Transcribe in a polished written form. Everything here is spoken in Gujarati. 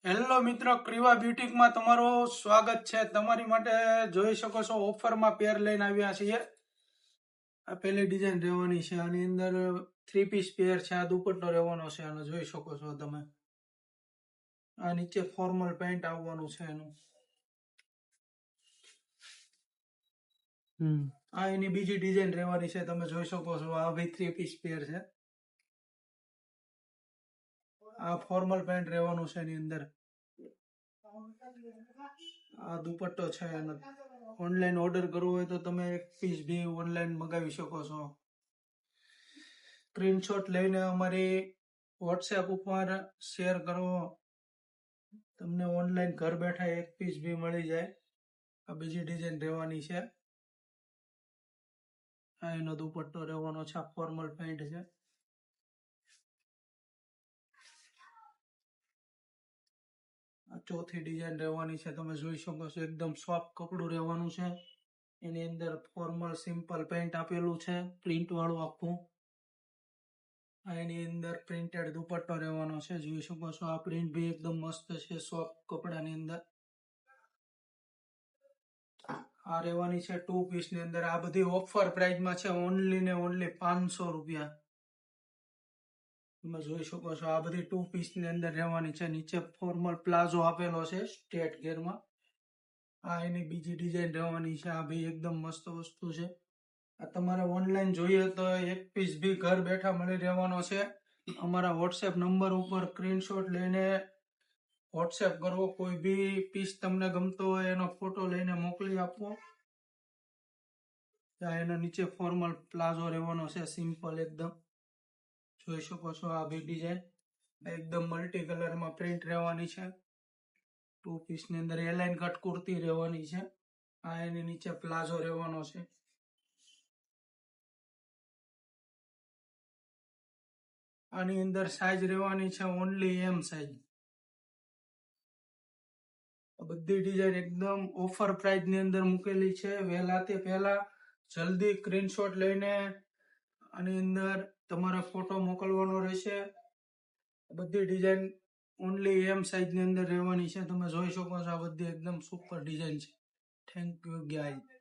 હેલો મિત્રો, ક્રિવા બ્યુટીકમાં તમારું સ્વાગત છે. તમારી માટે જોઈ શકો છો ઓફરમાં પેર લઈને આવ્યા છીએ. આ પહેલી ડિઝાઇન રહેવાની છે. આની અંદર 3 પીસ પેર છે. આ દુપટ્ટો રહેવાનો છે. આનો જોઈ શકો છો તમે. આ નીચે ફોર્મલ પેન્ટ આવવાનું છે એનું. આ એની બીજી ડિઝાઇન રહેવાની છે. તમે જોઈ શકો છો આ બી 3 પીસ પેર છે. આ ફોર્મલ પેન્ટ રહેવાનું છે એની અંદર. આ દુપટ્ટો છે એનો. ઓનલાઈન ઓર્ડર કરવો હોય તો તમે 1 પીસ બી ઓનલાઈન મંગાવી શકો છો. સ્ક્રીનશોટ લઈને અમારી વોટ્સએપ ઉપર શેર કરો. તમને ઓનલાઈન ઘર બેઠા 1 પીસ બી મળી જાય. આ બીજી ડિઝાઇન રહેવાની છે. આ એનો દુપટ્ટો રહેવાનો છે. આ ફોર્મલ પેન્ટ છે. આ ચોથી ડિઝાઇન રહેવાની છે. તમે જોઈ શકો છો એકદમ સોફ્ટ કપડું રહેવાનું છે. એની અંદર ફોર્મલ સિમ્પલ પેન્ટ આપેલું છે, પ્રિન્ટ વાળું આખું. આ એની અંદર પ્રિન્ટેડ દુપટ્ટો રહેવાનો છે. જોઈ શકો છો આ પ્રિન્ટ બી એકદમ મસ્ત છે સોફ્ટ કપડાની અંદર. આ રહેવાની છે 2 પીસ ની અંદર. આ બધી ઓફર પ્રાઇસમાં છે. ઓનલી ને ઓનલી 500 રૂપિયા. તમે જોઈ શકો છો આ બધી 2 પીસ ની અંદર રહેવાની છે. નીચે ફોર્મલ પ્લાઝો આપેલો છે સ્ટ્રેટ ગેરમાં. આ એની બીજી ડિઝાઇન રહેવાની છે. આ બી એકદમ મસ્ત વસ્તુ છે. આ તમારે ઓનલાઈન જોઈએ તો 1 પીસ બી ઘર બેઠા મળી રહેવાનો છે. અમારા વોટ્સએપ નંબર ઉપર સ્ક્રીનશોટ લઈને વોટ્સએપ કરો. કોઈ બી પીસ તમને ગમતો હોય એનો ફોટો લઈને મોકલી આપો. એના નીચે ફોર્મલ પ્લાઝો રહેવાનો છે સિમ્પલ એકદમ. જોઈ શકો છો આ બી ડિઝાઇન એકદમ મલ્ટી કલરમાં પ્રિન્ટ રહેવાની છે. 2 પીસ ની અંદર એલાઇન કટ કુર્તી રહેવાની છે. આ એની નીચે પ્લાઝો રહેવાનો છે. આની અંદર સાઈઝ રહેવાની છે ઓનલી એમ સાઈઝ. બધી ડિઝાઇન એકદમ ઓફર પ્રાઇસ ની અંદર મૂકેલી છે. વહેલા તે પહેલા જલ્દી સ્ક્રીનશોટ લઈને આની અંદર તમારે ફોટો મોકલવાનો રહેશે. બધી ડિઝાઇન ઓનલી એમ સાઈઝ ની અંદર રહેવાની છે. તમે જોઈ શકો છો આ બધી એકદમ સુપર ડિઝાઇન છે. Thank you guys.